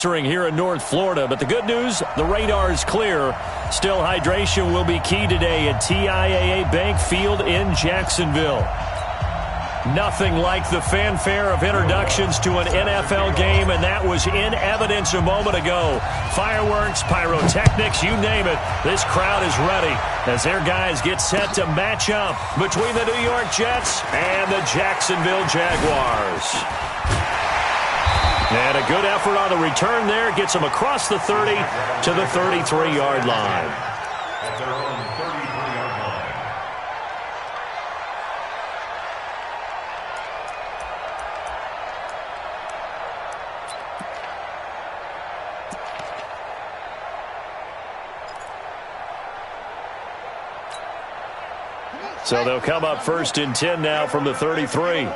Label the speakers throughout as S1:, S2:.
S1: Here in North Florida, but the good news, the radar is clear. Still, hydration will be key today at TIAA Bank Field in Jacksonville. Nothing like the fanfare of introductions to an NFL game, and that was in evidence a moment ago. Fireworks, pyrotechnics, you name it. This crowd is ready as their guys get set to match up between the New York Jets and the Jacksonville Jaguars. And a good effort on the return there. Gets them across the 30 to the 33-yard line.
S2: At their own 33-yard line.
S1: So they'll come up 1st and 10 now from the 33.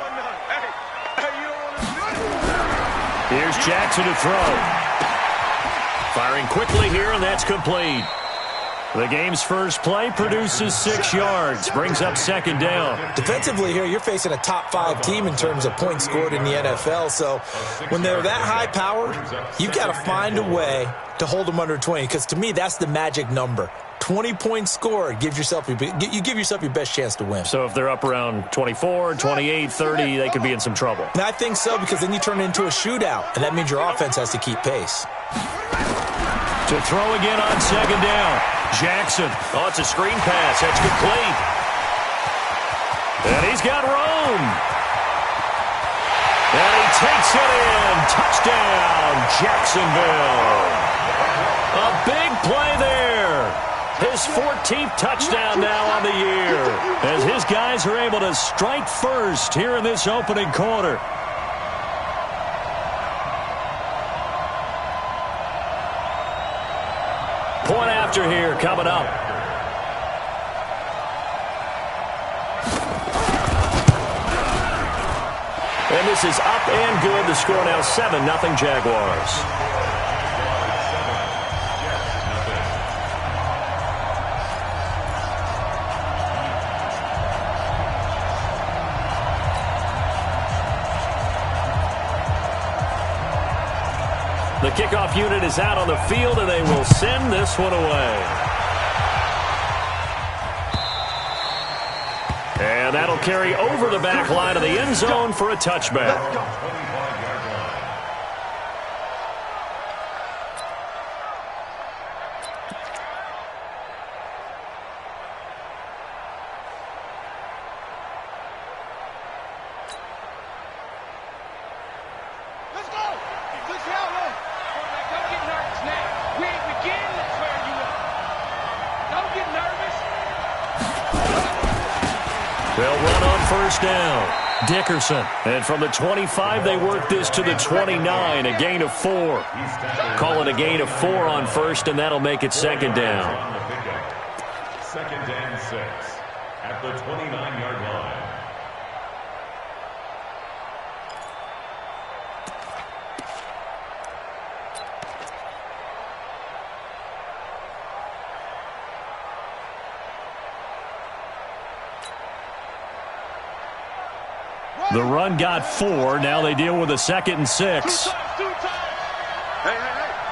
S1: Here's Jackson to throw. Firing quickly here, and that's complete. The game's first play produces 6 yards. Brings up 2nd down.
S3: Defensively here, you're facing a top 5 team in terms of points scored in the NFL. So when they're that high-powered, you've got to find a way to hold them under 20. Because to me, that's the magic number. 20 points scored, you give yourself your best chance to win.
S1: So if they're up around 24, 28, 30, they could be in some trouble.
S3: And I think so, because then you turn it into a shootout, and that means your offense has to keep pace.
S1: To throw again on 2nd down. Jackson. Oh, it's a screen pass. That's complete. And he's got room. And he takes it in. Touchdown, Jacksonville. A big play there. His 14th touchdown now on the year, as his guys are able to strike first here in this opening quarter. Point after here coming up. And this is up and good. The score now 7-0 Jaguars. The kickoff unit is out on the field, and they will send this one away. And that'll carry over the back line of the end zone for a touchback. They'll run on 1st down. Dickerson. And from the 25, they work this to the 29, a gain of 4. Call it a gain of 4 on 1st, and that'll make it 2nd down.
S2: 2nd and 6 at the 29-yard line.
S1: The run got 4. Now they deal with a 2nd and 6.
S4: Hey,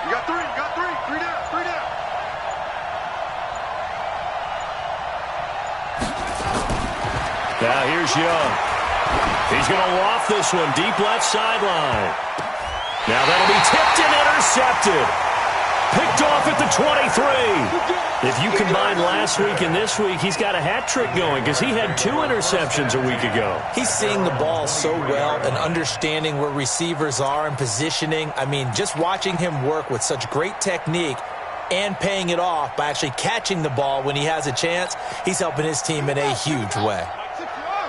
S4: you got 3, three down.
S1: Now here's Young. He's going to loft this one deep left sideline. Now that'll be tipped and intercepted. Picked off at the 23. If you combine last week and this week, he's got a hat trick going because he had 2 interceptions a week ago.
S3: He's seeing the ball so well and understanding where receivers are and positioning. I mean, just watching him work with such great technique and paying it off by actually catching the ball when he has a chance, he's helping his team in a huge way.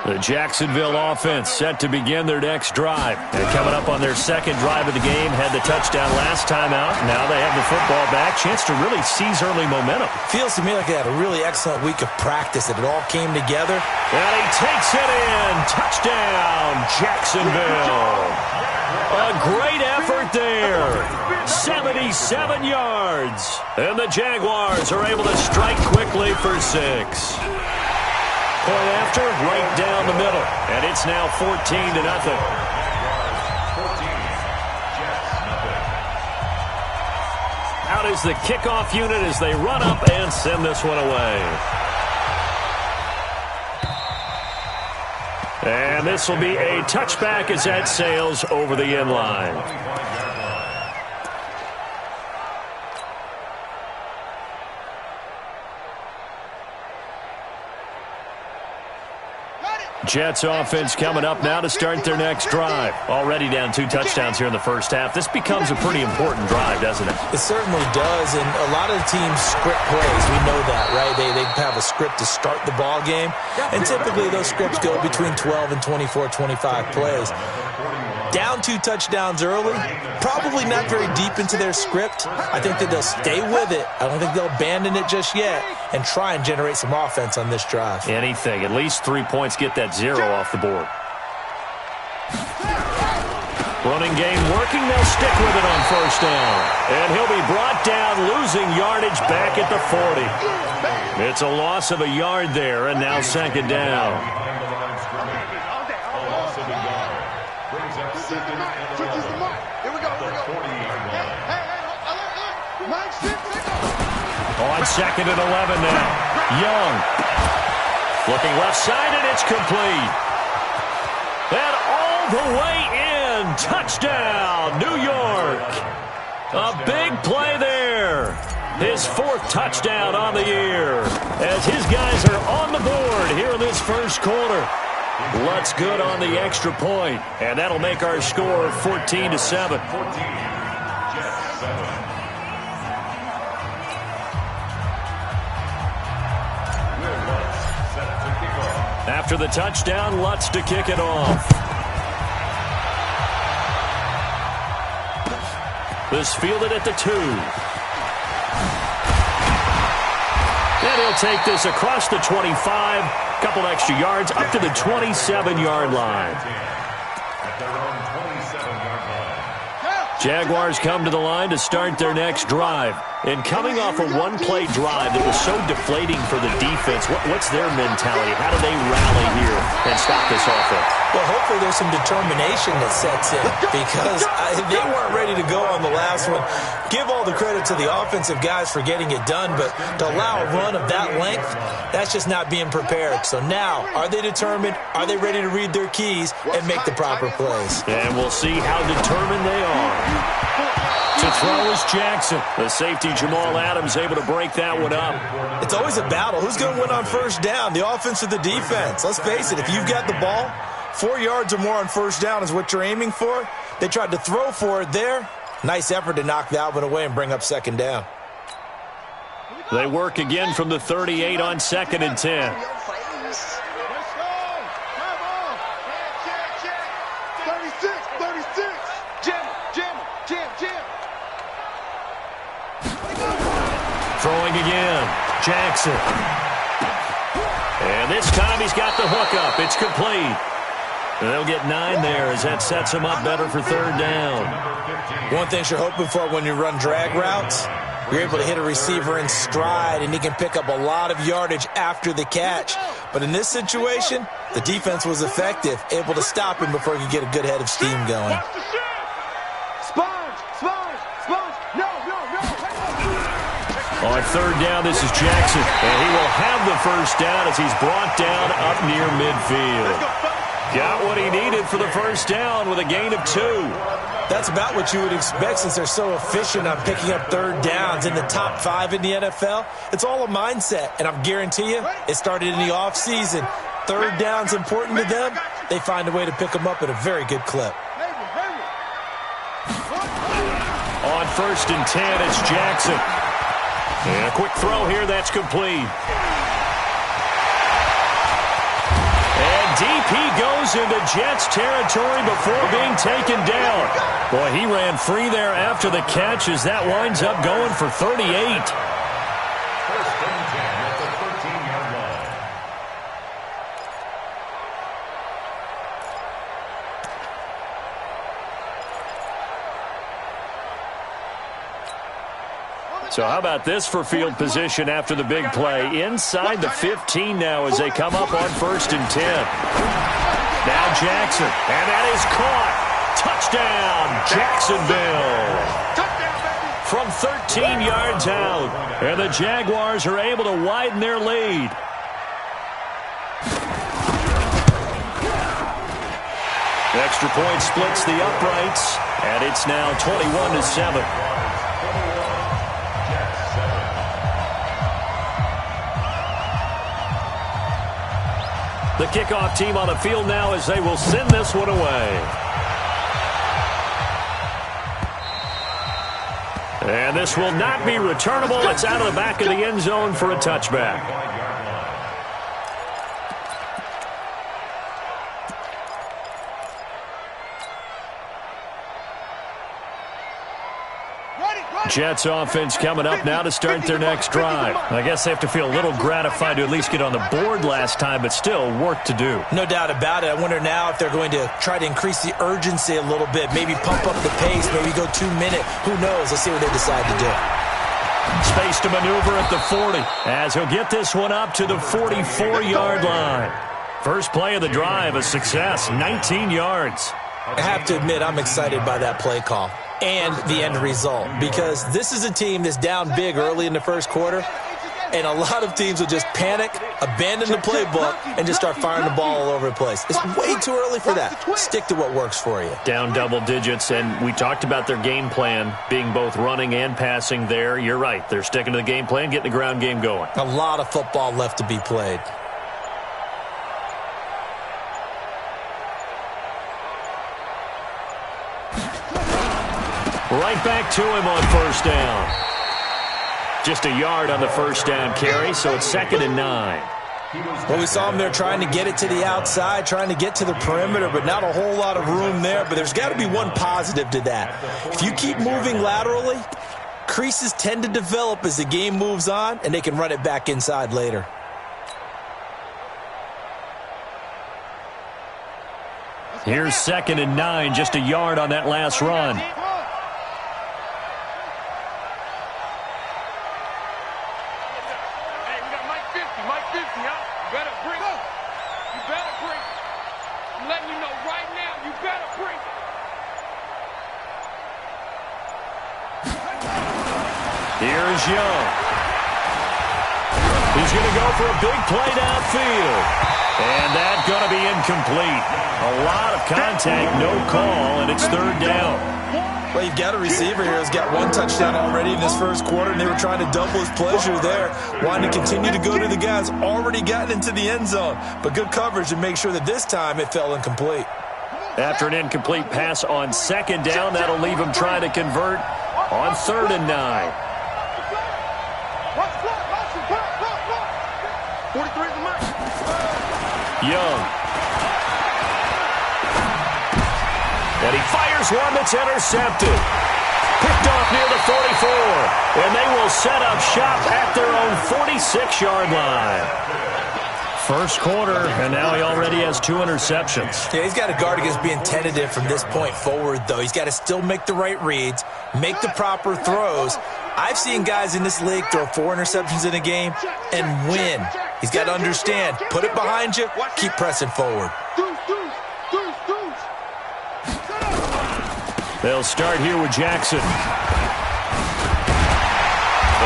S1: The Jacksonville offense set to begin their next drive. They're coming up on their 2nd drive of the game. Had the touchdown last time out. Now they have the football back. Chance to really seize early momentum.
S3: Feels to me like they had a really excellent week of practice, that it all came together.
S1: And he takes it in. Touchdown, Jacksonville. A great effort there. 77 yards. And the Jaguars are able to strike quickly for 6. Point after, right down the middle. And it's now 14-0. out as the kickoff unit as they run up and send this one away. And this will be a touchback as that sails over the end line. Jets offense coming up now to start their next drive. Already down 2 touchdowns here in the first half. This becomes a pretty important drive, doesn't it?
S3: It certainly does, and a lot of the teams script plays. We know that, right? They have a script to start the ball game, and typically those scripts go between 12 and 24, 25 plays. Down 2 touchdowns early, probably not very deep into their script. I think that they'll stay with it. I don't think they'll abandon it just yet and try and generate some offense on this drive.
S1: Anything. At least 3 points, get that 0 off the board. Running game working. They'll stick with it on first down. And he'll be brought down, losing yardage back at the 40. It's a loss of a yard there, and now second down. On second and 11 now. Young. Looking left side, and it's complete. And all the way in. Touchdown, New York. A big play there. His 4th touchdown on the year. As his guys are on the board here in this first quarter. Lutz good on the extra point. And that'll make our score 14-7. After the touchdown, Lutz to kick it off. This fielded at the 2. And he'll take this across the 25. Couple extra yards up to the 27-yard line. Jaguars come to the line to start their next drive. And coming off a one-play drive that was so deflating for the defense, what's their mentality? How do they rally here and stop this offense?
S3: Well, hopefully there's some determination that sets in because they weren't ready to go on the last one. Give all the credit to the offensive guys for getting it done, but to allow a run of that length, that's just not being prepared. So now, are they determined? Are they ready to read their keys and make the proper plays?
S1: And we'll see how determined they are. To throw is Jackson. The safety, Jamal Adams, able to break that one up.
S3: It's always a battle. Who's going to win on first down, the offense or the defense? Let's face it, if you've got the ball, 4 yards or more on first down is what you're aiming for. They tried to throw for it there. Nice effort to knock that one away and bring up second down.
S1: They work again from the 38 on second and 10. Throwing again, Jackson. And this time he's got the hook up. It's complete. And they'll get 9 there as that sets him up better for third down.
S3: One thing you're hoping for when you run drag routes, you're able to hit a receiver in stride, and he can pick up a lot of yardage after the catch. But in this situation, the defense was effective, able to stop him before he could get a good head of steam going.
S1: On third down, this is Jackson, and he will have the first down as he's brought down up near midfield. Got what he needed for the first down with a gain of 2.
S3: That's about what you would expect since they're so efficient on picking up third downs in the top 5 in the NFL. It's all a mindset, and I guarantee you it started in the offseason. Third down's important to them. They find a way to pick them up at a very good clip.
S1: On first and 10, it's Jackson. And a quick throw here, that's complete. And deep he goes into Jets territory before being taken down. Boy, he ran free there after the catch as that winds up going for 38.
S2: First and 10 at the 13-yard line.
S1: So how about this for field position after the big play? Inside the 15 now as they come up on first and 10. Now Jackson, and that is caught. Touchdown, Jacksonville. from 13 yards out. And the Jaguars are able to widen their lead. Extra point splits the uprights, and it's now 21-7. The kickoff team on the field now as they will send this one away. And this will not be returnable. It's out of the back of the end zone for a touchback. Jets offense coming up now to start their next drive. I guess they have to feel a little gratified to at least get on the board last time, but still work to do.
S3: No doubt about it. I wonder now if they're going to try to increase the urgency a little bit, maybe pump up the pace, maybe go 2 minute. Who knows? Let's see what they decide to do.
S1: Space to maneuver at the 40 as he'll get this one up to the 44-yard line. First play of the drive, a success, 19 yards.
S3: I have to admit, I'm excited by that play call and the end result, because this is a team that's down big early in the first quarter, and a lot of teams will just panic, abandon the playbook, and just start firing the ball all over the place. It's way too early for that. Stick to what works for you.
S1: Down double digits, and we talked about their game plan being both running and passing there. You're right. They're sticking to the game plan, getting the ground game going.
S3: A lot of football left to be played.
S1: Right back to him on first down. Just a yard on the first down carry, so it's 2nd and 9.
S3: Well, we saw him there trying to get it to the outside, trying to get to the perimeter, but not a whole lot of room there. But there's got to be one positive to that. If you keep moving laterally, creases tend to develop as the game moves on, and they can run it back inside later.
S1: Here's 2nd and 9, just a yard on that last run. Here's Young. He's going to go for a big play downfield. And that's going to be incomplete. A lot of contact, no call, and it's 3rd down.
S3: Well, you've got a receiver here who's got 1 touchdown already in this first quarter, and they were trying to double his pleasure there, wanting to continue to go to the guys already gotten into the end zone. But good coverage to make sure that this time it fell incomplete.
S1: After an incomplete pass on 2nd down, that'll leave him trying to convert on 3rd and 9. Young. And he fires one that's intercepted. Picked off near the 44. And they will set up shop at their own 46-yard line. First quarter, and now he already has 2 interceptions.
S3: Yeah, he's got to guard against being tentative from this point forward, though. He's got to still make the right reads, make the proper throws. I've seen guys in this league throw 4 interceptions in a game and win. He's got to understand, put it behind you, keep pressing forward.
S1: They'll start here with Jackson.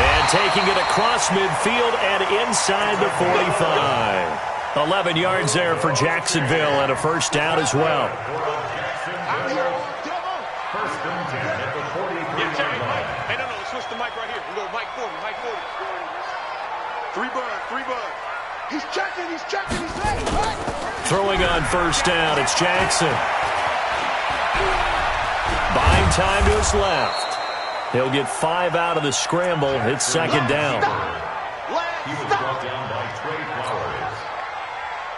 S1: And taking it across midfield and inside the 45. 11 yards there for Jacksonville and a first down as well.
S4: He's checking, he's ready.
S1: Throwing on first down, it's Jackson. Buying time to his left. He'll get 5 out of the scramble. It's 2nd down.
S2: He was brought down by Trey Flowers.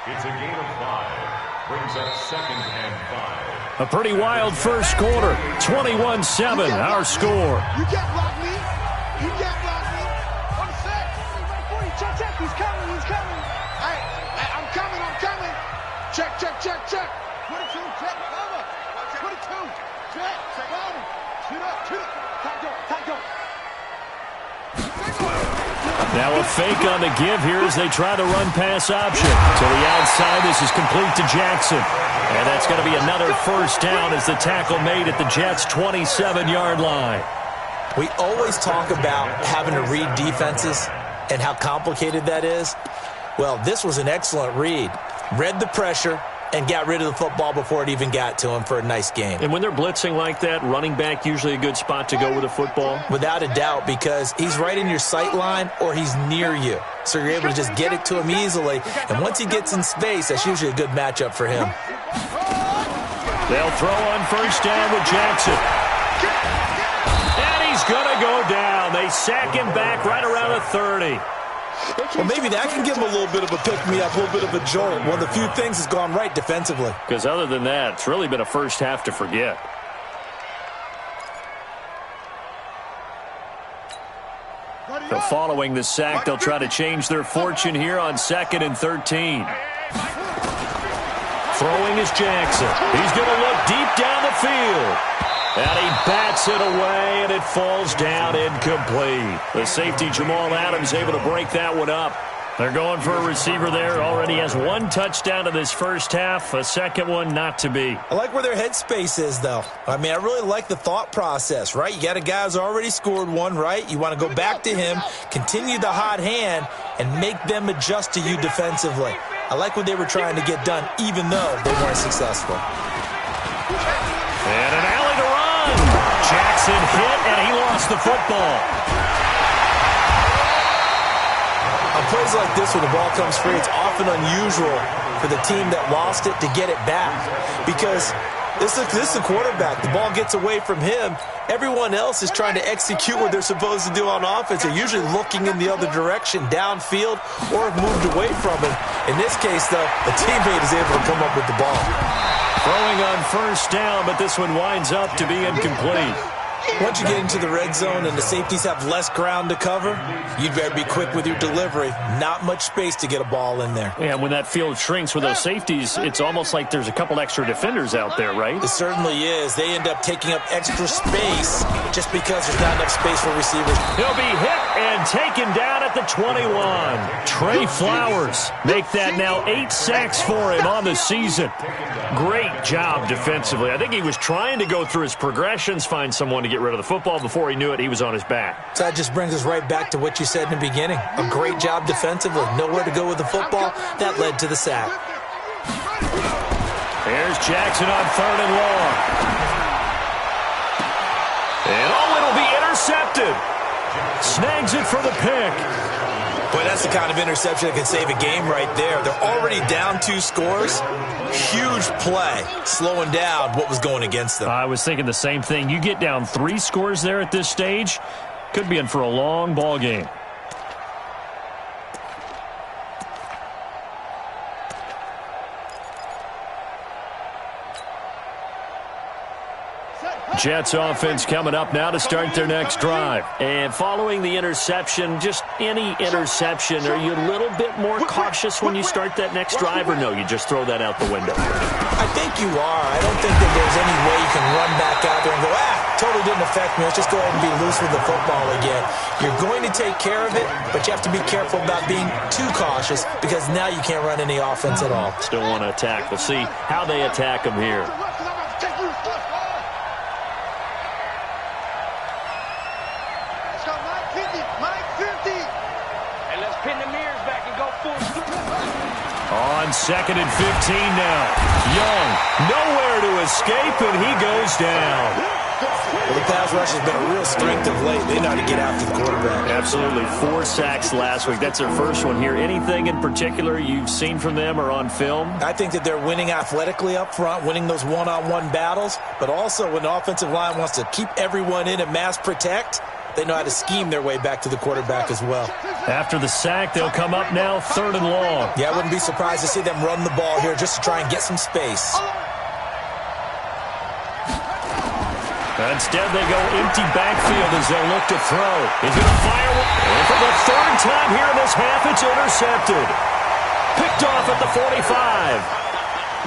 S2: It's a gain of 5. Brings up 2nd and 5.
S1: A pretty wild first quarter. 21-7, our score.
S4: You can't block me. You can't block me. On the set. Check. He's coming. Hey, I'm coming. Check. 22, check. Cover. 22, check. Cover. Shoot up. Tight go.
S1: Now a fake on the give here as they try to run pass option. To the outside, this is complete to Jackson. And that's going to be another first down as the tackle made at the Jets' 27-yard line.
S3: We always talk about having to read defenses and how complicated that is. Well, this was an excellent read. Read the pressure and got rid of the football before it even got to him for a nice game.
S1: And when they're blitzing like that, running back usually a good spot to go with the football?
S3: Without a doubt, because he's right in your sight line or he's near you. So you're able to just get it to him easily. And once he gets in space, that's usually a good matchup for him.
S1: They'll throw on first down with Jackson. And he's going to go down. They sack him back right around the 30.
S3: Well, maybe that can give him a little bit of a pick-me-up, a little bit of a jolt. One of the few things has gone right defensively.
S1: Because other than that, it's really been a first half to forget. So following the sack, they'll try to change their fortune here on 2nd and 13. Throwing is Jackson. He's going to look deep down the field. And he bats it away, and it falls down incomplete. The safety, Jamal Adams, able to break that one up. They're going for a receiver there. Already has 1 touchdown in this first half. A second one not to be.
S3: I like where their headspace is, though. I mean, I really like the thought process, right? You got a guy who's already scored one, right? You want to go back to him, continue the hot hand, and make them adjust to you defensively. I like what they were trying to get done, even though they weren't successful.
S1: And an alley to run. Jackson hit, and he lost the football.
S3: On plays like this, when the ball comes free, it's often unusual for the team that lost it to get it back. Because this is the quarterback. The ball gets away from him. Everyone else is trying to execute what they're supposed to do on offense. They're usually looking in the other direction, downfield, or have moved away from him. In this case, though, the teammate is able to come up with the ball.
S1: Throwing on first down, but this one winds up to be incomplete.
S3: Once you get into the red zone and the safeties have less ground to cover, you'd better be quick with your delivery. Not much space to get a ball in there.
S1: Yeah, when that field shrinks with those safeties, it's almost like there's a couple extra defenders out there, right?
S3: It certainly is. They end up taking up extra space just because there's not enough space for receivers.
S1: He'll be hit and taken down at the 21. Trey Flowers make that now 8 sacks for him on the season. Great job defensively. I think he was trying to go through his progressions, find someone to get rid of the football. Before he knew it, he was on his back.
S3: So that just brings us right back to what you said in the beginning. A great job defensively. Nowhere to go with the football. That led to the sack.
S1: Here's Jackson on 3rd and long. And it'll be intercepted. Snags it for the pick.
S3: Boy, that's the kind of interception that can save a game right there. They're already down 2 scores. Huge play, slowing down what was going against them.
S1: I was thinking the same thing. You get down 3 scores there at this stage, could be in for a long ball game. Jets offense coming up now to start their next drive. And following the interception, just any interception, are you a little bit more cautious when you start that next drive, or no, you just throw that out the window?
S3: I think you are. I don't think that there's any way you can run back out there and go, totally didn't affect me. Let's just go ahead and be loose with the football again. You're going to take care of it, but you have to be careful about being too cautious because now you can't run any offense at all.
S1: Still want to attack. We'll see how they attack them here. On 2nd and 15 now. Young, nowhere to escape, and he goes down.
S3: Well, the pass rush has been a real strength of late. They know how to get after the quarterback.
S1: Absolutely. 4 sacks last week. That's their first one here. Anything in particular you've seen from them or on film?
S3: I think that they're winning athletically up front, winning those one-on-one battles, but also when the offensive line wants to keep everyone in and mass protect, they know how to scheme their way back to the quarterback as well.
S1: After the sack, they'll come up now 3rd and long.
S3: Yeah, I wouldn't be surprised to see them run the ball here just to try and get some space.
S1: Instead, they go empty backfield as they look to throw. He's going to fire one. And for the 3rd time here in this half, it's intercepted. Picked off at the 45.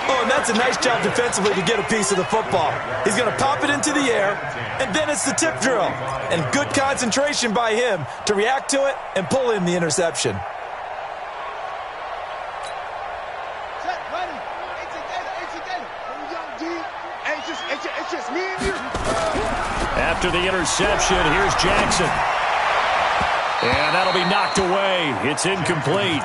S3: Oh, and that's a nice job defensively to get a piece of the football. He's going to pop it into the air, and then it's the tip drill. And good concentration by him to react to it and pull in the interception.
S1: After the interception, here's Jackson. And that'll be knocked away. It's incomplete.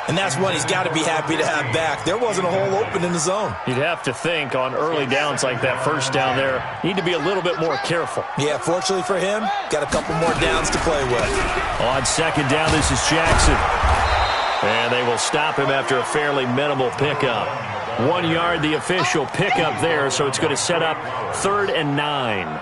S3: And that's one he's got to be happy to have back. There wasn't a hole open in the zone.
S1: You'd have to think on early downs like that first down there, need to be a little bit more careful.
S3: Yeah, fortunately for him, got a couple more downs to play with.
S1: On second down, this is Jackson. And they will stop him after a fairly minimal pickup. 1 yard, the official pickup there, so it's going to set up 3rd and 9.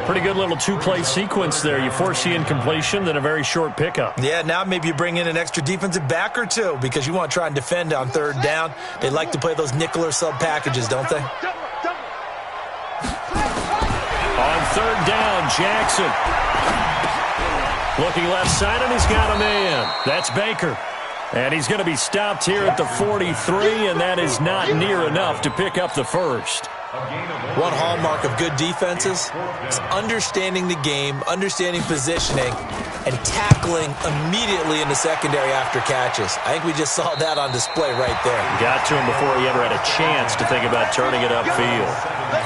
S1: Pretty good little two-play sequence there. You force the incompletion, then a very short pickup.
S3: Yeah, now maybe you bring in an extra defensive back or two because you want to try and defend on 3rd down. They like to play those nickel or sub packages, don't they?
S1: On 3rd down, Jackson. Looking left side, and he's got a man. That's Baker. And he's going to be stopped here at the 43, and that is not near enough to pick up the first.
S3: One hallmark of good defenses is understanding the game, understanding positioning, and tackling immediately in the secondary after catches. I think we just saw that on display right there.
S1: Got to him before he ever had a chance to think about turning it upfield.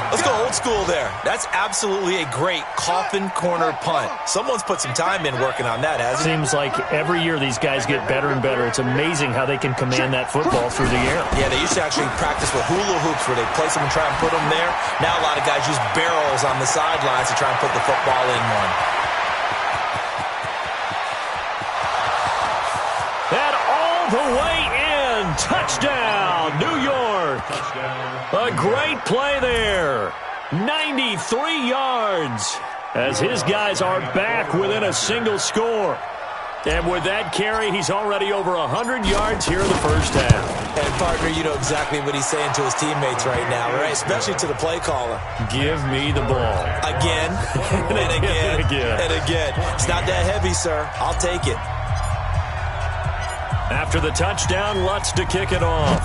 S3: Let's go old school there. That's absolutely a great coffin corner punt. Someone's put some time in working on that, hasn't it?
S1: Seems like every year these guys get better and better. It's amazing how they can command that football through the air.
S3: Yeah, they used to actually practice with hula hoops where they place them and try and put them there. Now a lot of guys use barrels on the sidelines to try and put the football in one.
S1: And all the way in. Touchdown, New York. A great play there. 93 yards as his guys are back within a single score. And with that carry, he's already over 100 yards here in the first half.
S3: And, partner, you know exactly what he's saying to his teammates right now, right? Especially to the play caller.
S1: Give me the ball.
S3: Again, and again, and again. It's not that heavy, sir. I'll take it.
S1: After the touchdown, Lutz to kick it off.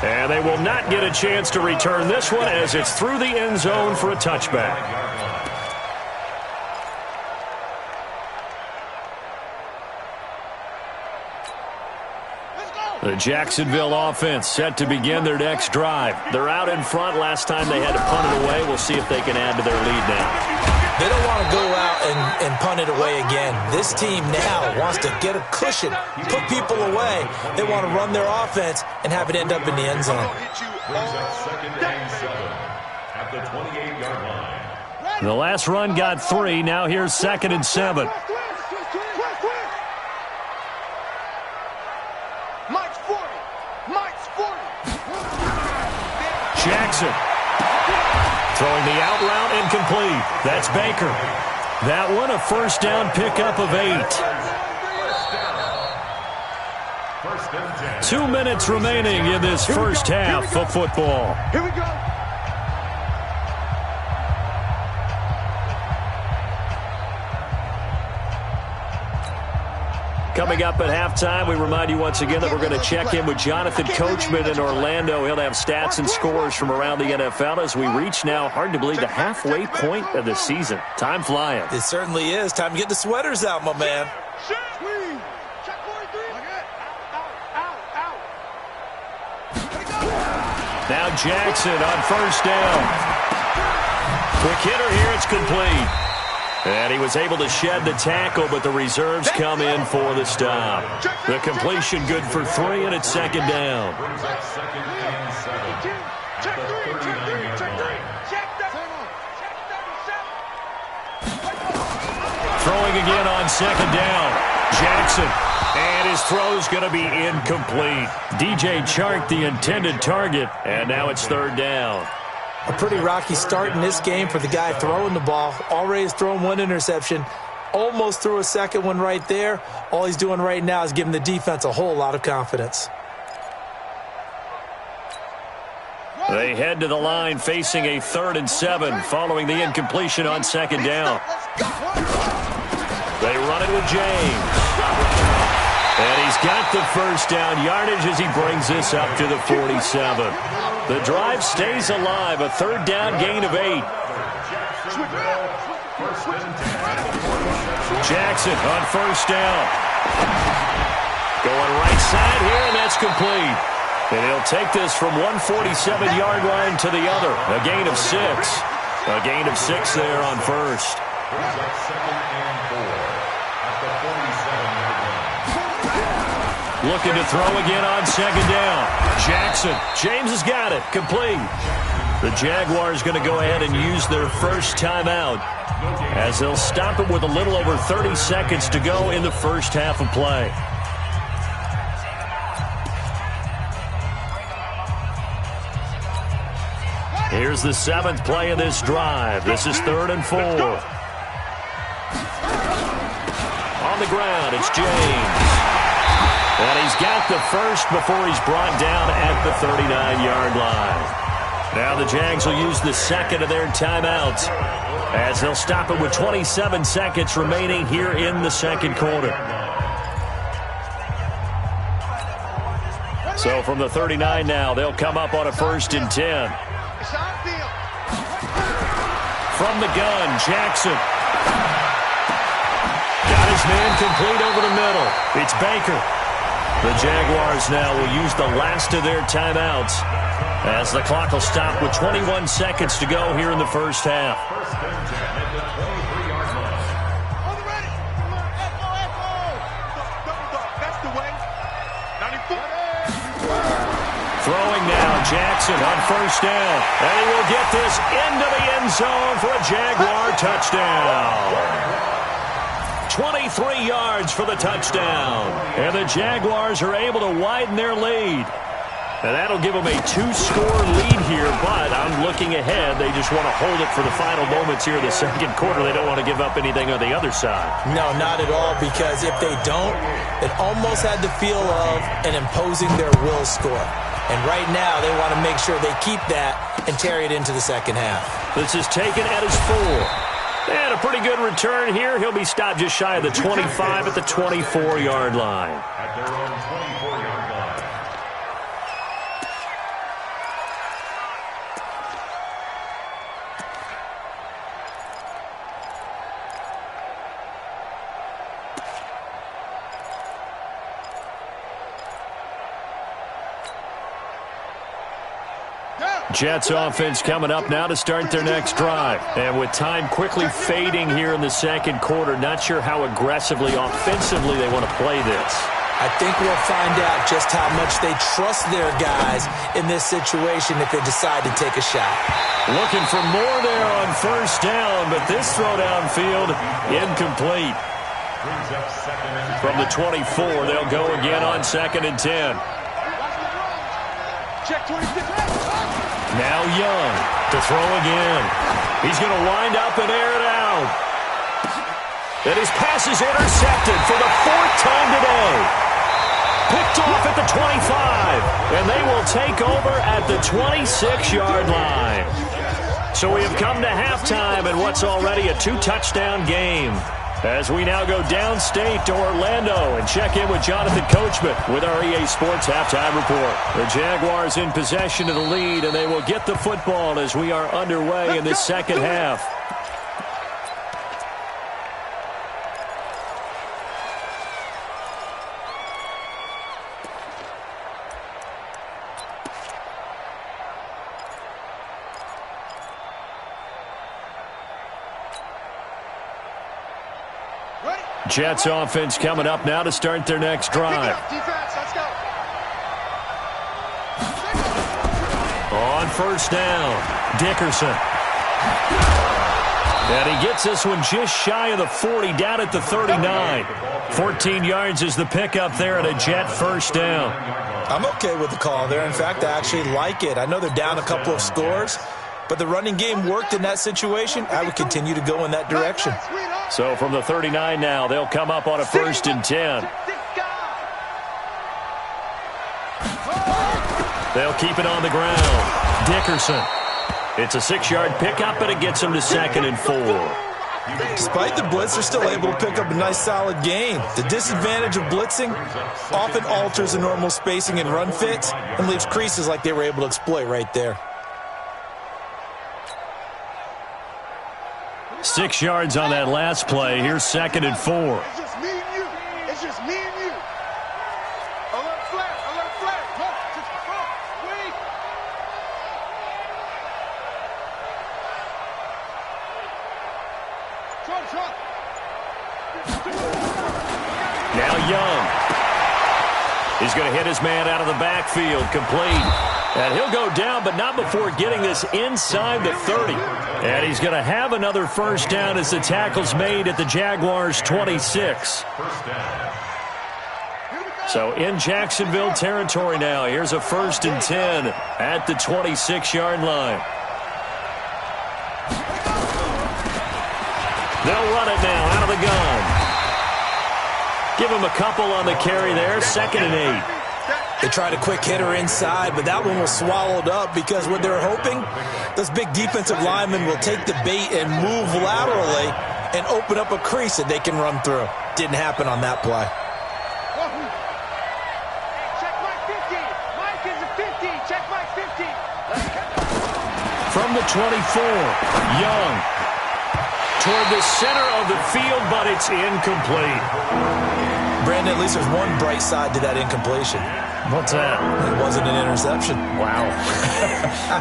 S1: And they will not get a chance to return this one as it's through the end zone for a touchback. The Jacksonville offense set to begin their next drive. They're out in front. Last time they had to punt it away. We'll see if they can add to their lead now.
S3: They don't want to go out and punt it away again. This team now wants to get a cushion, put people away. They want to run their offense and have it end up in the end zone.
S2: Brings up 2nd and 7 at the 28-yard line.
S1: The last run got 3. Now here's 2nd and 7. Jackson. Throwing the out route incomplete. That's Baker. That one a first down pickup of 8. 2 minutes remaining in this first half of football.
S4: Here we go.
S1: Coming up at halftime, we remind you once again that we're going to check in with Jonathan Coachman in Orlando. He'll have stats and scores from around the NFL as we reach now, hard to believe, the halfway point of the season. Time flying.
S3: It certainly is. Time to get the sweaters out, my man.
S1: Now Jackson on first down. Quick hitter here, it's complete. And he was able to shed the tackle, but the reserves come in for the stop. The completion good for 3, and it's 2nd down.
S2: Brings up 2nd and 7 at the 39-yard line.
S1: Throwing again on 2nd down. Jackson. And his throw's going to be incomplete. DJ Chark, the intended target, and now it's 3rd down.
S3: A pretty rocky start in this game for the guy throwing the ball. Already has thrown 1 interception. Almost threw a second one right there. All he's doing right now is giving the defense a whole lot of confidence.
S1: They head to the line facing a 3rd and 7 following the incompletion on 2nd down. They run it with James. And he's got the first down yardage as he brings this up to the 47. The drive stays alive, a 3rd down gain of 8. Jackson on first down. Going right side here, and that's complete. And he'll take this from 147-yard line to the other. A gain of 6. A gain of 6 there on first.
S2: Brings up 2nd and 4 at the 47-yard line.
S1: Looking to throw again on 2nd down. Jackson. James has got it. Complete. The Jaguars going to go ahead and use their first timeout as they'll stop it with a little over 30 seconds to go in the first half of play. Here's the 7th play of this drive. This is 3rd and 4. On the ground, it's James. And he's got the first before he's brought down at the 39-yard line. Now the Jags will use the 2nd of their timeouts as they'll stop it with 27 seconds remaining here in the 2nd quarter. So from the 39 now, they'll come up on a 1st and 10. From the gun, Jackson. Got his man complete over the middle. It's Baker. The Jaguars now will use the last of their timeouts as the clock will stop with 21 seconds to go here in the first half.
S2: 1st and 10 at the 23-yard line.
S4: That's the way. 94.
S1: Throwing now, Jackson on 1st down. And he will get this into the end zone for a Jaguar touchdown. 23 yards for the touchdown. And the Jaguars are able to widen their lead. And that'll give them a 2-score lead here, but I'm looking ahead. They just want to hold it for the final moments here in the 2nd quarter. They don't want to give up anything on the other side.
S3: No, not at all, because if they don't, it almost had the feel of an imposing their will score. And right now, they want to make sure they keep that and carry it into the 2nd half.
S1: This is taken at his 4. And a pretty good return here. He'll be stopped just shy of the 25 at the 24-yard line.
S2: At their own 24-yard line.
S1: Jets offense coming up now to start their next drive. And with time quickly fading here in the 2nd quarter, not sure how aggressively, offensively they want to play this.
S3: I think we'll find out just how much they trust their guys in this situation if they decide to take a shot.
S1: Looking for more there on 1st down, but this throw downfield incomplete.
S2: Brings up 2nd and 10.
S1: From the 24, they'll go again on 2nd and 10.
S4: Check 26.
S1: Now Young to throw again. He's going to wind up and air it out. And his pass is intercepted for the 4th time today. Picked off at the 25. And they will take over at the 26-yard line. So we have come to halftime in what's already a 2-touchdown game. As we now go downstate to Orlando and check in with Jonathan Coachman with our EA Sports Halftime Report. The Jaguars in possession of the lead, and they will get the football as we are underway in the 2nd half. Jets offense coming up now to start their next drive.
S4: Defense, let's go.
S1: On 1st down, Dickerson. And he gets this one just shy of the 40, down at the 39. 14 yards is the pickup there at a Jet 1st down.
S3: I'm okay with the call there. In fact, I actually like it. I know they're down a couple of scores, but the running game worked in that situation. I would continue to go in that direction.
S1: So from the 39 now, they'll come up on a 1st and 10. They'll keep it on the ground. Dickerson. It's a 6-yard pickup, but it gets them to 2nd and 4.
S3: Despite the blitz, they're still able to pick up a nice, solid gain. The disadvantage of blitzing often alters the normal spacing and run fits and leaves creases like they were able to exploit right there.
S1: 6 yards on that last play. Here's 2nd and 4.
S4: It's just me and you. It's just me and you. Alert flag. Alert flag. Go.
S1: Now Young. He's going to hit his man out of the backfield, complete. And he'll go down, but not before getting this inside the 30. And he's going to have another first down as the tackle's made at the Jaguars' 26. So in Jacksonville territory now. Here's a 1st and 10 at the 26-yard line. They'll run it now out of the gun. Give him a couple on the carry there. 2nd and 8.
S3: They tried a quick hitter inside, but that one was swallowed up because what they're hoping, those big defensive linemen will take the bait and move laterally and open up a crease that they can run through. Didn't happen on that play.
S4: Check Mike 50. Mike is a 50. Check Mike 50.
S1: From the 24, Young. Toward the center of the field, but it's incomplete.
S3: Brandon, at least there's one bright side to that incompletion.
S1: What's that?
S3: It wasn't an interception.
S1: Wow.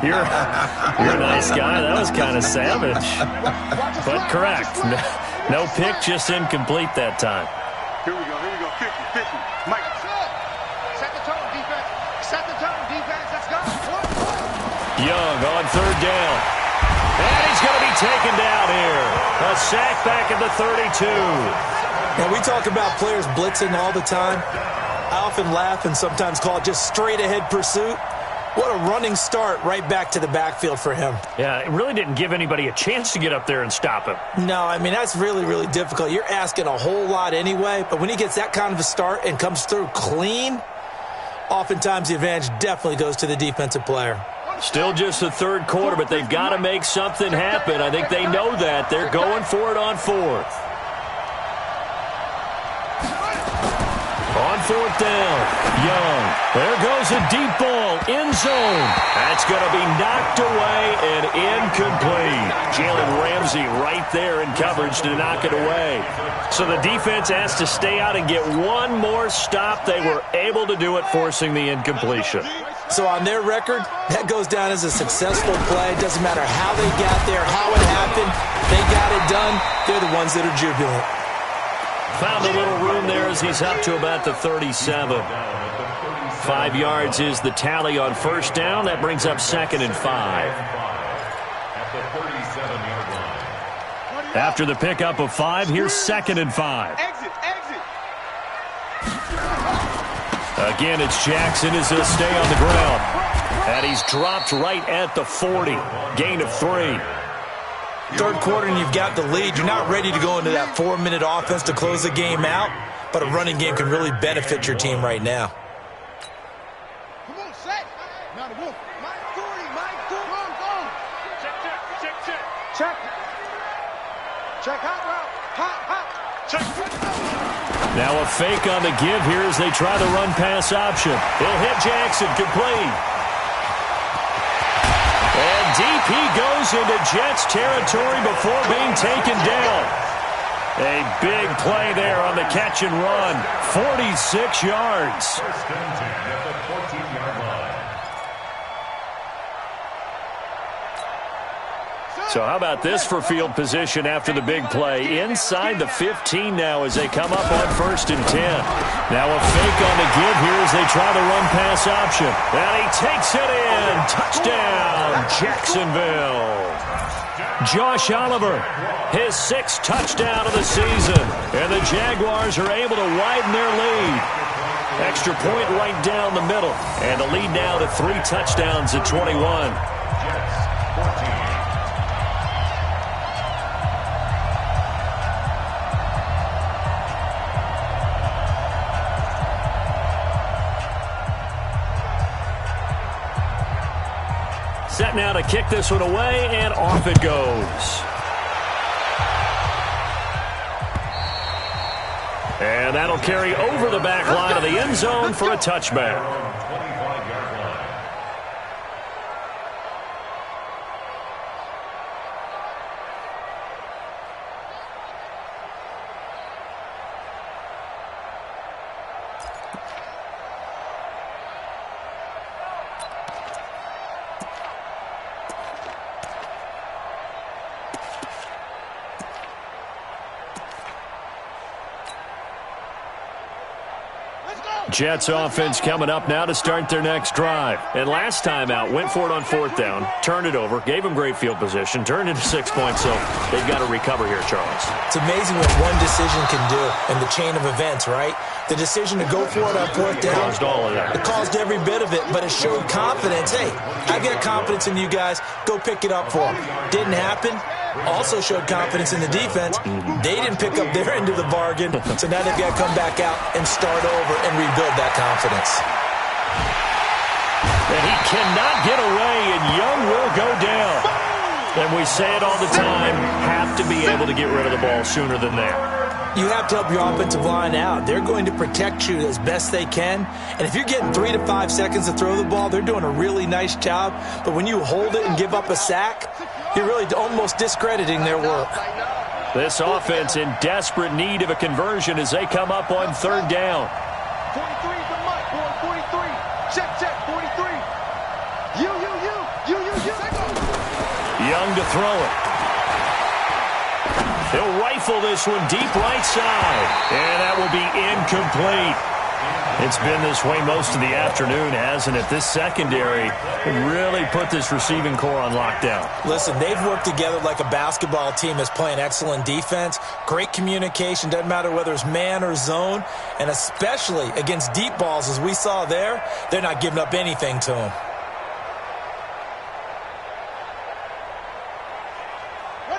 S1: You're a nice guy. That was kind of savage. But correct. No pick, just incomplete that time.
S4: Here we go. 50. Mike. Set the tone, defense. Set the tone, defense. Let's go.
S1: Young on 3rd down. And he's going to be taken down here. A sack back at the 32.
S3: Now, we talk about players blitzing all the time. I often laugh and sometimes call it just straight-ahead pursuit. What a running start right back to the backfield for him.
S1: Yeah, it really didn't give anybody a chance to get up there and stop him.
S3: No, I mean, that's really, really difficult. You're asking a whole lot anyway, but when he gets that kind of a start and comes through clean, oftentimes the advantage definitely goes to the defensive player.
S1: Still just the 3rd quarter, but they've got to make something happen. I think they know that. They're going for it on 4th. On 4th down, Young. There goes a deep ball, end zone. That's going to be knocked away and incomplete. Jalen Ramsey right there in coverage to knock it away. So the defense has to stay out and get one more stop. They were able to do it, forcing the incompletion.
S3: So on their record, that goes down as a successful play. Doesn't matter how they got there, how it happened. They got it done. They're the ones that are jubilant.
S1: Found a little room there as he's up to about the 37. 5 yards is the tally on 1st down. That brings up 2nd and 5. After the pickup of 5, here's 2nd and 5.
S4: Exit.
S1: Again, it's Jackson as he'll stay on the ground. And he's dropped right at the 40. Gain of 3.
S3: 3rd quarter and you've got the lead. You're not ready to go into that 4-minute offense to close the game out, but a running game can really benefit your team right now.
S4: Come on, set. Now the wolf. Mike 40. Go. Check. Check hot route. Check.
S1: Now a fake on the give here as they try the run-pass option. He'll hit Jackson, complete. And deep he goes into Jets territory before being taken down. A big play there on the catch and run. 46 yards.
S2: First and 10 at the 14-yard line.
S1: So how about this for field position after the big play? Inside the 15 now as they come up on 1st and 10. Now a fake on the give here as they try the run-pass option. And he takes it in. Touchdown, Jacksonville. Josh Oliver, his 6th touchdown of the season. And the Jaguars are able to widen their lead. Extra point right down the middle. And the lead now to 3 touchdowns at 21.
S2: Jets, 14.
S1: Set now to kick this one away, and off it goes. And that'll carry over the back line of the end zone for a touchback. Jets offense coming up now to start their next drive. And last time out, went for it on 4th down, turned it over, gave them great field position, turned into 6 points, so they've got to recover here, Charles.
S3: It's amazing what one decision can do in the chain of events, right? The decision to go for it on 4th down.
S1: Caused all of that.
S3: It caused every bit of it, but it showed confidence. Hey, I've got confidence in you guys. Go pick it up for them. Didn't happen. Also showed confidence in the defense. They didn't pick up their end of the bargain, so now they've got to come back out and start over and rebuild that confidence.
S1: And he cannot get away, and Young will go down. And we say it all the time, have to be able to get rid of the ball sooner than that.
S3: You have to help your offensive line out. They're going to protect you as best they can. And if you're getting 3 to 5 seconds to throw the ball, they're doing a really nice job. But when you hold it and give up a sack, you're really almost discrediting their work.
S1: This offense in desperate need of a conversion as they come up on 3rd down.
S4: 43 is the mic, boy. 43. Check, 43. You.
S1: Young to throw it. He'll rifle this one deep right side. And that will be incomplete. It's been this way most of the afternoon, hasn't it? This secondary really put this receiving core on lockdown.
S3: Listen, they've worked together like a basketball team that's playing excellent defense. Great communication. Doesn't matter whether it's man or zone. And especially against deep balls, as we saw there, they're not giving up anything to them.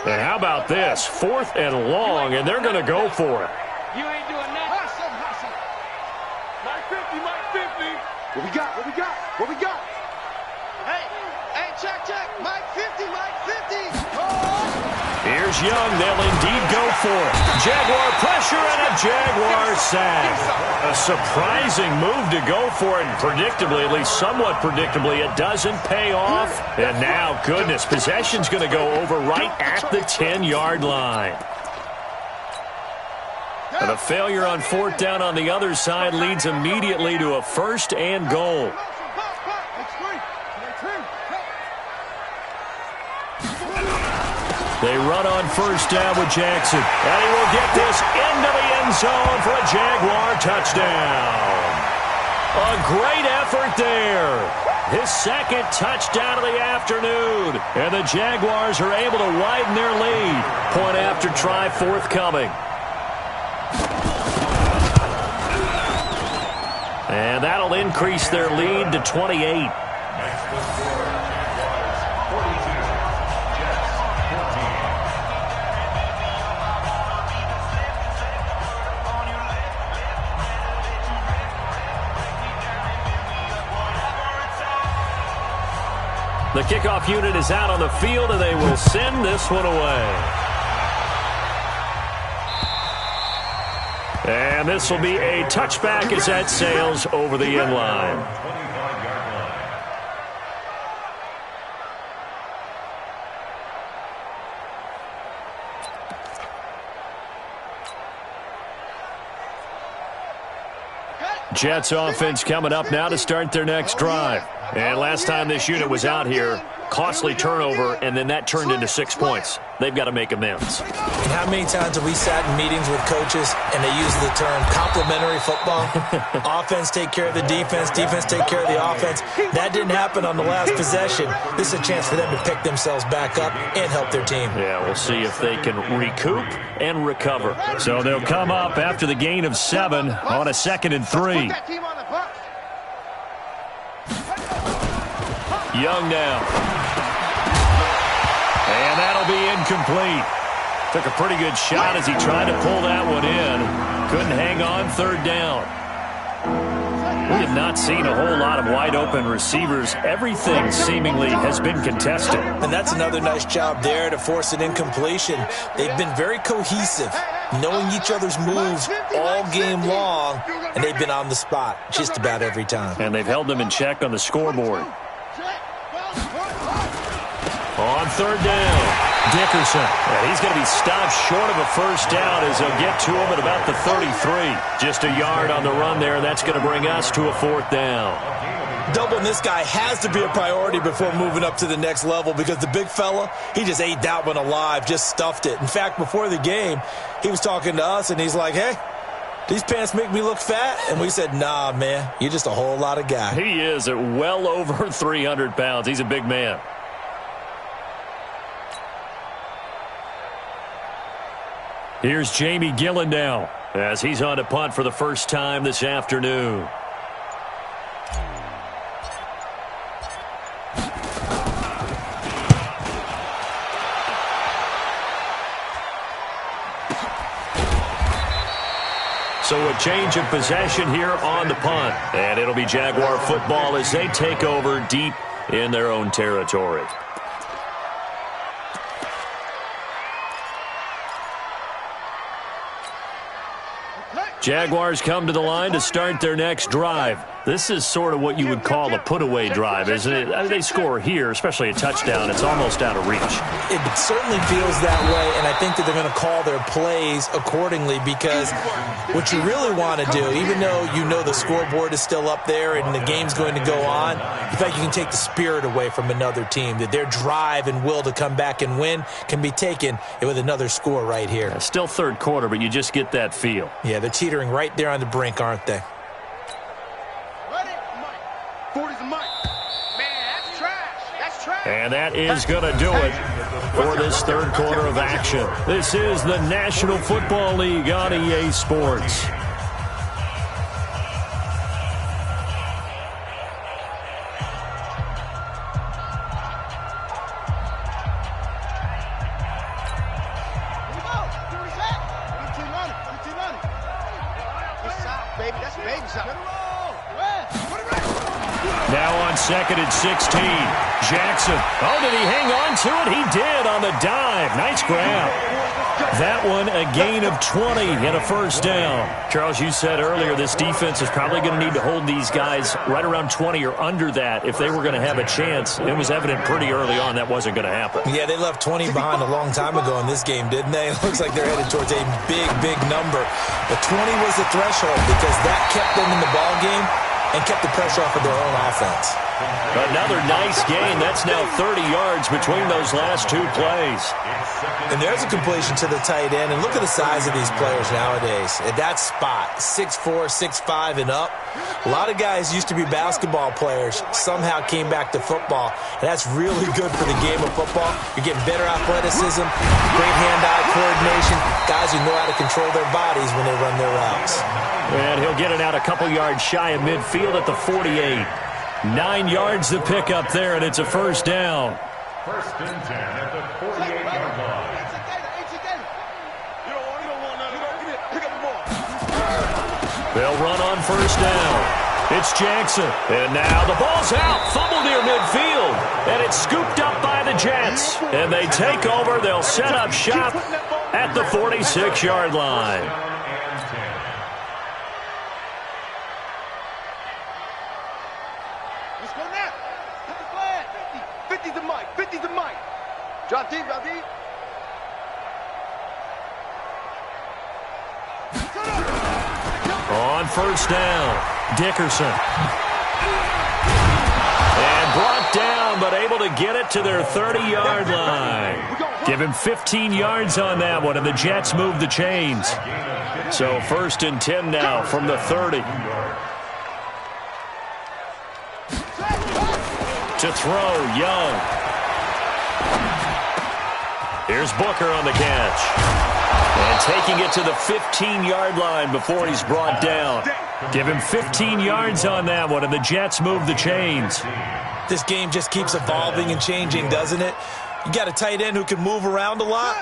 S1: And how about this? 4th and long, and they're going to go for it.
S4: You ain't doing nothing. Hustle. Mike 50. What we got? Hey, check. Mike 50. Oh.
S1: Here's Young. They'll indeed go for it. Jaguar pressure and a Jaguar sack. A surprising move to go for it. And predictably, at least somewhat predictably, it doesn't pay off. And now, goodness, possession's going to go over right at the 10-yard line. And a failure on 4th down on the other side leads immediately to a 1st and goal. They run on 1st down with Jackson. And he will get this into the end zone for a Jaguar touchdown. A great effort there. His 2nd touchdown of the afternoon. And the Jaguars are able to widen their lead. Point after try forthcoming. And that'll increase their lead to 28. The kickoff unit is out on the field, and they will send this one away. And this will be a touchback as that sails over the end line. Jets offense coming up now to start their next drive. And last time this unit was out here, costly turnover, and then that turned into 6 points. They've got to make amends.
S3: And how many times have we sat in meetings with coaches and they use the term complementary football? Offense take care of the defense, defense take care of the offense. That didn't happen on the last possession. This is a chance for them to pick themselves back up and help their team.
S1: Yeah, we'll see if they can recoup and recover. So they'll come up after the gain of 7 on a 2nd and 3. Young now. And that'll be incomplete. Took a pretty good shot as he tried to pull that one in. Couldn't hang on 3rd down. We have not seen a whole lot of wide-open receivers. Everything seemingly has been contested.
S3: And that's another nice job there to force an incompletion. They've been very cohesive, knowing each other's moves all game long, and they've been on the spot just about every time.
S1: And they've held them in check on the scoreboard. On 3rd down, Dickerson. And he's going to be stopped short of a 1st down as they'll get to him at about the 33. Just a yard on the run there. That's going to bring us to a 4th down.
S3: Doubling this guy has to be a priority before moving up to the next level because the big fella, he just ate that one alive, just stuffed it. In fact, before the game, he was talking to us, and he's like, hey, these pants make me look fat. And we said, nah, man, you're just a whole lot of guy.
S1: He is at well over 300 pounds. He's a big man. Here's Jamie Gillen now as he's on to punt for the first time this afternoon. So a change of possession here on the punt. And it'll be Jaguar football as they take over deep in their own territory. Jaguars come to the line to start their next drive. This is sort of what you would call a put-away drive, isn't it? I mean, they score here, especially a touchdown. It's almost out of reach.
S3: It certainly feels that way, and I think that they're going to call their plays accordingly because what you really want to do, even though you know the scoreboard is still up there and the game's going to go on, in fact, you can take the spirit away from another team, that their drive and will to come back and win can be taken with another score right here.
S1: Yeah, still third quarter, but you just get that feel.
S3: Yeah, they're teetering right there on the brink, aren't they?
S1: And that is going to do it for this third quarter of action. This is the National Football League on EA Sports. Now on second and 16. Jackson. Oh, did he hang on to it? He did on the dive. Nice grab. That one a gain of 20 and a first down. Charles, you said earlier this defense is probably going to need to hold these guys right around 20 or under that if they were going to have a chance. It was evident pretty early on that wasn't going to happen.
S3: Yeah, they left 20 behind a long time ago in this game, didn't they? It looks like they're headed towards a big, big number. But 20 was the threshold because that kept them in the ball game and kept the pressure off of their own offense.
S1: Another nice gain. That's now 30 yards between those last two plays.
S3: And there's a completion to the tight end. And look at the size of these players nowadays. At that spot, 6'4", 6'5", and up. A lot of guys used to be basketball players, somehow came back to football. And that's really good for the game of football. You're getting better athleticism, great hand-eye coordination, guys who know how to control their bodies when they run their routes.
S1: And he'll get it out a couple yards shy of midfield at the 48. 9 yards to pick up there, and it's a first down.
S2: First and 10 at the 48-yard line.
S1: They'll run on first down. It's Jackson. And now the ball's out. Fumble near midfield. And it's scooped up by the Jets. And they take over. They'll set up shop at the 46-yard line.
S4: Drop deep, drop deep.
S1: On first down, Dickerson. And brought down, but able to get it to their 30-yard line. Give him 15 yards on that one, and the Jets move the chains. So first and 10 now from the 30. To throw, Young. Here's Booker on the catch. And taking it to the 15-yard line before he's brought down. Give him 15 yards on that one, and the Jets move the chains.
S3: This game just keeps evolving and changing, doesn't it? You got a tight end who can move around a lot.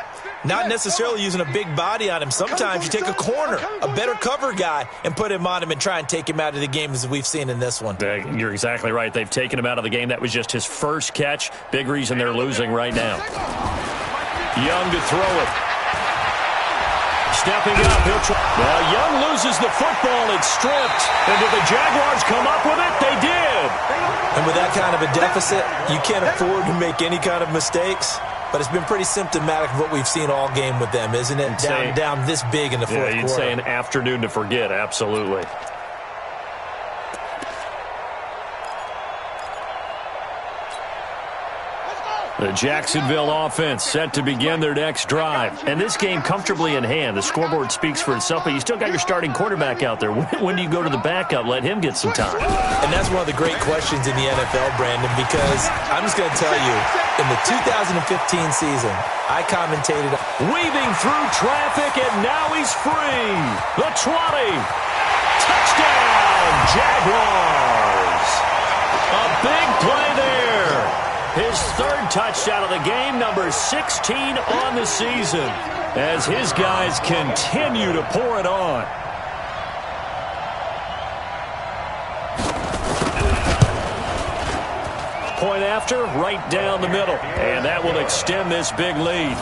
S3: Not necessarily using a big body on him. Sometimes you take a corner, a better cover guy, and put him on him and try and take him out of the game as we've seen in this one.
S1: You're exactly right. They've taken him out of the game. That was just his first catch. Big reason they're losing right now. Young to throw it. Stepping up, he'll try. Now Young loses the football. It's stripped. And did the Jaguars come up with it? They did.
S3: And with that kind of a deficit, you can't afford to make any kind of mistakes. But it's been pretty symptomatic of what we've seen all game with them, isn't it? Down this big in the fourth quarter.
S1: You'd say an afternoon to forget, absolutely. The Jacksonville offense set to begin their next drive. And this game comfortably in hand. The scoreboard speaks for itself, but you still got your starting quarterback out there. When do you go to the backup? Let him get some time.
S3: And that's one of the great questions in the NFL, Brandon, because I'm just going to tell you, in the 2015 season, I commentated.
S1: Weaving through traffic, and now he's free. The 20. Touchdown, Jaguars. A big play there. His third touchdown of the game, number 16 on the season, as his guys continue to pour it on. Point after, right down the middle, and that will extend this big lead.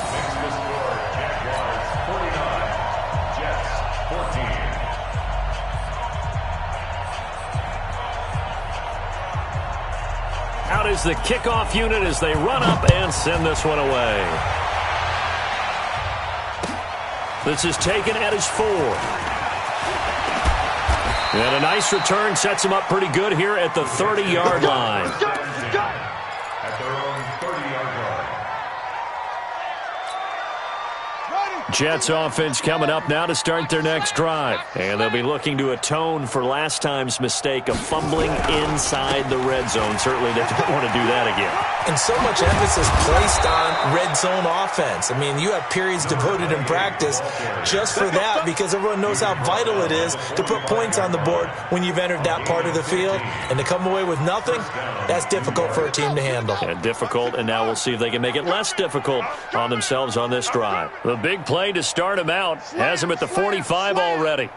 S1: Out is the kickoff unit as they run up and send this one away. This is taken at his 4. And a nice return sets him up pretty good here at the 30-yard line.
S2: At their own 30-yard line.
S1: Jets offense coming up now to start their next drive. And they'll be looking to atone for last time's mistake of fumbling inside the red zone. Certainly they don't want to do that again.
S3: And so much emphasis placed on red zone offense. I mean, you have periods devoted in practice just for that because everyone knows how vital it is to put points on the board when you've entered that part of the field. And to come away with nothing, that's difficult for a team to handle.
S1: And difficult, and now we'll see if they can make it less difficult on themselves on this drive. The big play to start him out has him at the 45 already.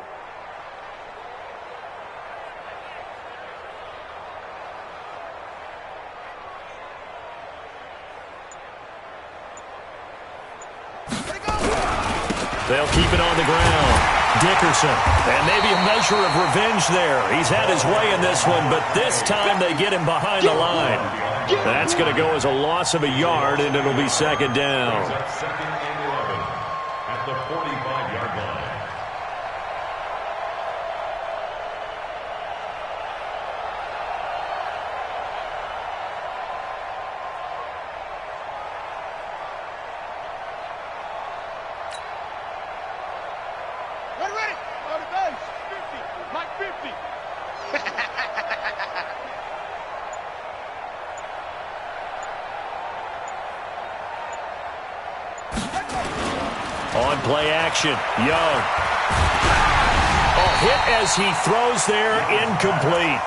S1: They'll keep it on the ground. Dickerson. And maybe a measure of revenge there. He's had his way in this one, but this time they get him behind the line. That's going to go as a loss of a yard, and it'll be second down.
S2: Second and 11 at the 45-yard line.
S4: Ready? On the base. 50. Like 50.
S1: On play action, Young. A hit as he throws there, incomplete.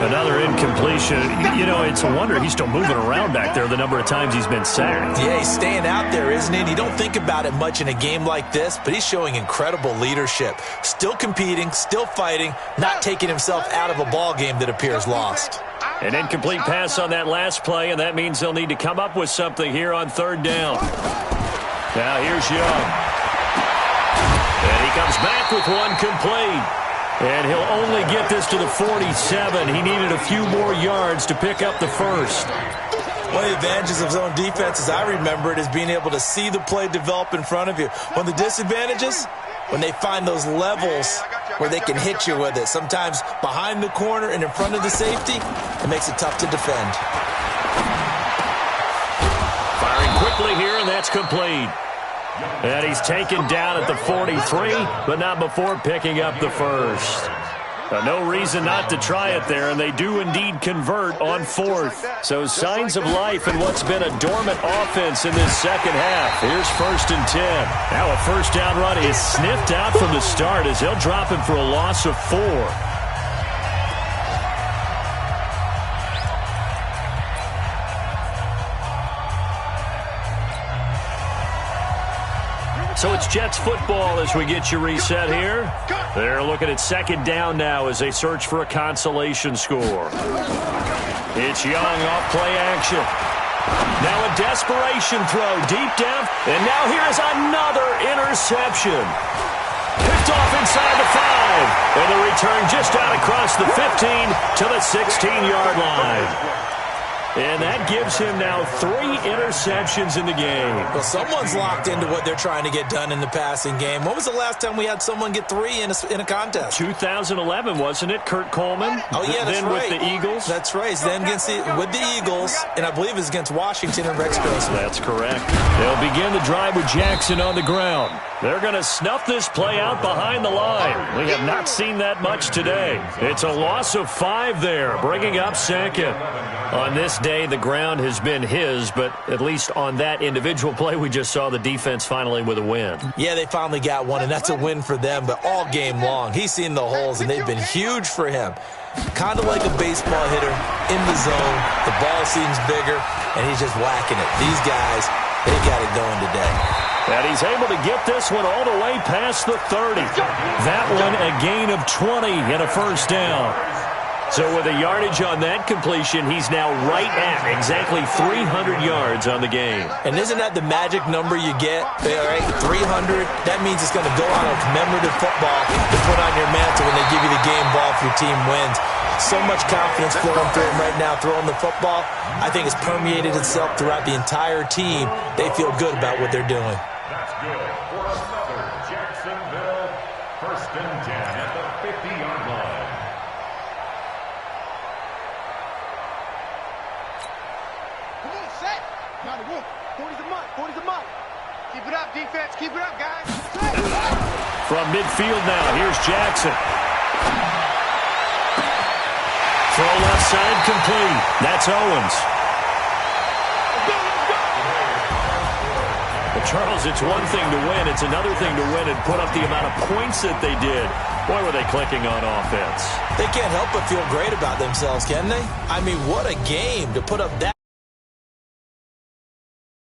S1: Another incompletion. You know, it's a wonder he's still moving around back there the number of times he's been sacked.
S3: Yeah, he's staying out there, isn't he? And you don't think about it much in a game like this, but he's showing incredible leadership. Still competing, still fighting, not taking himself out of a ball game that appears lost.
S1: An incomplete pass on that last play, and that means they'll need to come up with something here on third down. Now here's Young. And he comes back with one complete. And he'll only get this to the 47. He needed a few more yards to pick up the first.
S3: One of the advantages of zone defense, as I remember it, is being able to see the play develop in front of you. One of the disadvantages, when they find those levels where they can hit you with it. Sometimes behind the corner and in front of the safety, it makes it tough to defend.
S1: Firing quickly here, and that's complete. And he's taken down at the 43, but not before picking up the first. No reason not to try it there, and they do indeed convert on fourth. So signs of life in what's been a dormant offense in this second half. Here's 1st and 10. Now a first down run is sniffed out from the start as they'll drop him for a loss of 4. So it's Jets football as we get you reset here. They're looking at second down now as they search for a consolation score. It's Young off play action. Now a desperation throw deep down. And now here's another interception. Picked off inside the 5. And the return just out across the 15 to the 16-yard line. And that gives him now 3 interceptions in the game.
S3: Well, someone's locked into what they're trying to get done in the passing game. When was the last time we had someone get 3 in a contest?
S1: 2011, wasn't it? Kurt Coleman?
S3: Oh, yeah, that's
S1: then
S3: right.
S1: with the Eagles?
S3: That's right. Then with the Eagles, and I believe it's against Washington and Rex Grossman.
S1: That's correct. They'll begin the drive with Jackson on the ground. They're going to snuff this play out behind the line. We have not seen that much today. It's a loss of 5 there, bringing up second. On this day, the ground has been his, but at least on that individual play, we just saw the defense finally with a win.
S3: Yeah, they finally got one, and that's a win for them, but all game long, he's seen the holes, and they've been huge for him. Kind of like a baseball hitter in the zone. The ball seems bigger, and he's just whacking it. These guys, they got it going today.
S1: And he's able to get this one all the way past the 30. That one a gain of 20 and a first down. So with a yardage on that completion, he's now right at exactly 300 yards on the game.
S3: And isn't that the magic number you get? All right, 300. That means it's going to go on a commemorative football to put on your mantle when they give you the game ball if your team wins. So much confidence flowing through him right now, throwing the football. I think it's permeated itself throughout the entire team. They feel good about what they're doing.
S2: That's good for another Jacksonville 1st and 10 at the 50-yard line.
S4: Come on, set. Got it, work. 40's a month. 40's a month. Keep it up, defense. Keep it up, guys. Set.
S1: From midfield now, here's Jackson. Throw left side complete. That's Owens. Well, Charles, it's one thing to win. It's another thing to win and put up the amount of points that they did. Boy, were they clicking on offense.
S3: They can't help but feel great about themselves, can they? I mean, what a game to put up that.